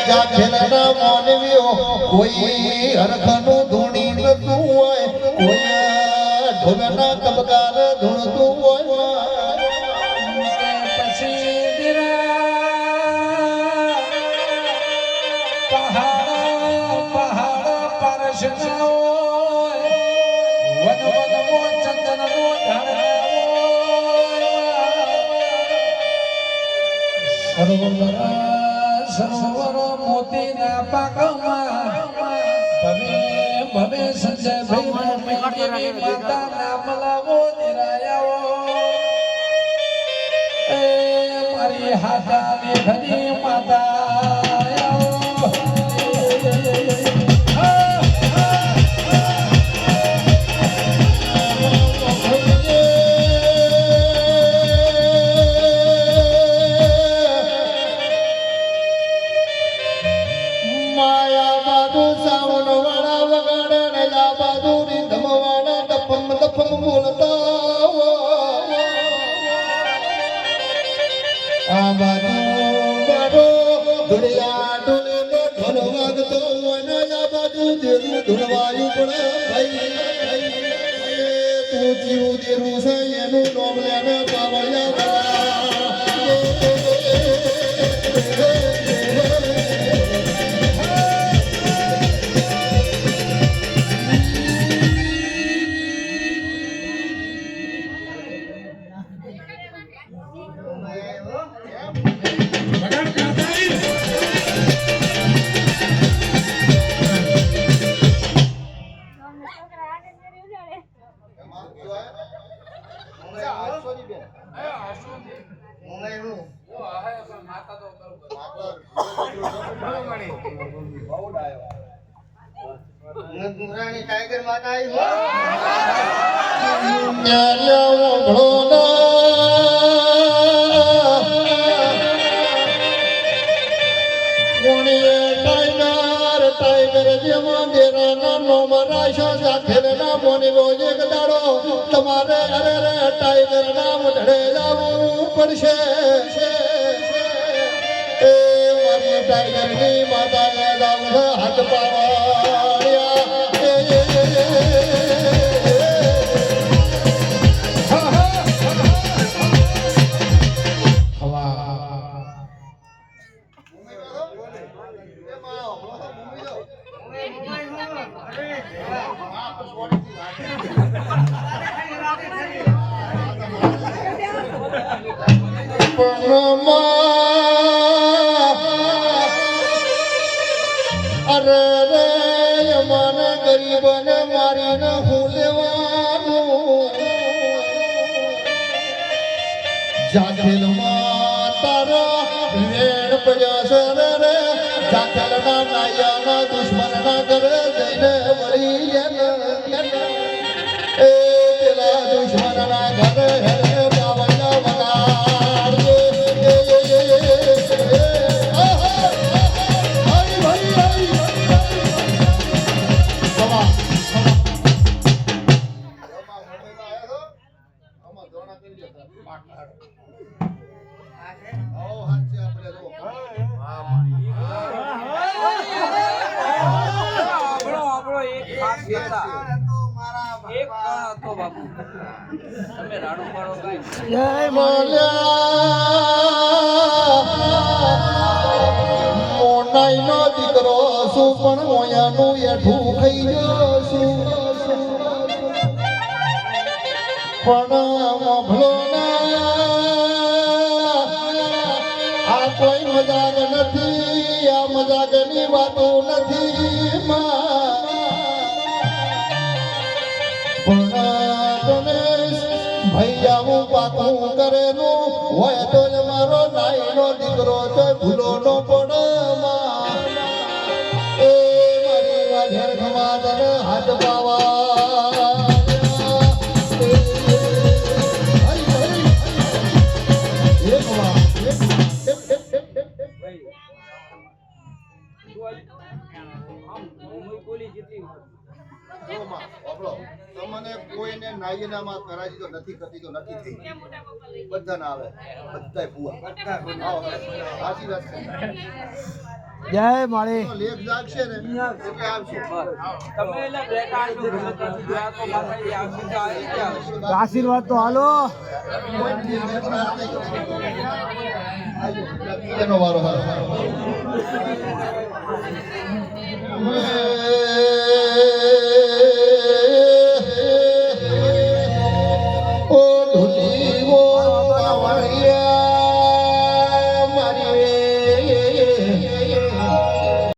જાખેલના મોનવીઓ કોઈ હરખનું ધૂણી નતું હોય કોઈ ઢોલના તબકાર ધૂણતું હોય પછી પહાડ પરસના વન વનમો ચંદનનો સરોવર મોતીના પાકમાં ભવે ભવે સંજય ભાઈ માતા નામ લાવો નિરાયાઓ એ મારી હાથાની ઘણી માતા ધુણવાયું પણ ભાઈ તું જીવ દેરું છે એનું નામ લેને પાવળિયા टाइगर माता आई हो टाइगर जेवा देरा नो मराशा जाखेलना मोनी रोजे गदाड़ो तुम्हारे अरे रे टाइगर नाम ढड़े जावू पड़शे ए मारी टाइगर नी माता ने दाऊ हाथ पावाया अरे रे मन गरीब ने मारी न हूँ लेवानू जाखेल मातारा वेण पजासर रे जाखेल ना नाया ना दुश्मन ना करे जैने वली ए तेला दुश्मन ना करे है बावला वगार મોનાઈ નો દીકરો શું પણ મોયાનું એઠું ખાઈ જશું પણ મોભલો આ કોઈ મજાક નથી આ મજાકની વાતો નથી ભૈયા હું પાકું કરેલું હોય તો જ મારો નાઈ નો દીકરો તો ભૂલો નો પડમાં એ મારી વાજર ખમાદર હાથ પાવા તમને કોઈને નાયનામાં કરાજી તો નથી કરતી તો નથી થઈ બધા ના આવે બધા ભૂવા સાચી વાત છે જય માળી લેખ જાગશે ને એટલે આવશે આશીર્વાદ તો હાલો એનો વારો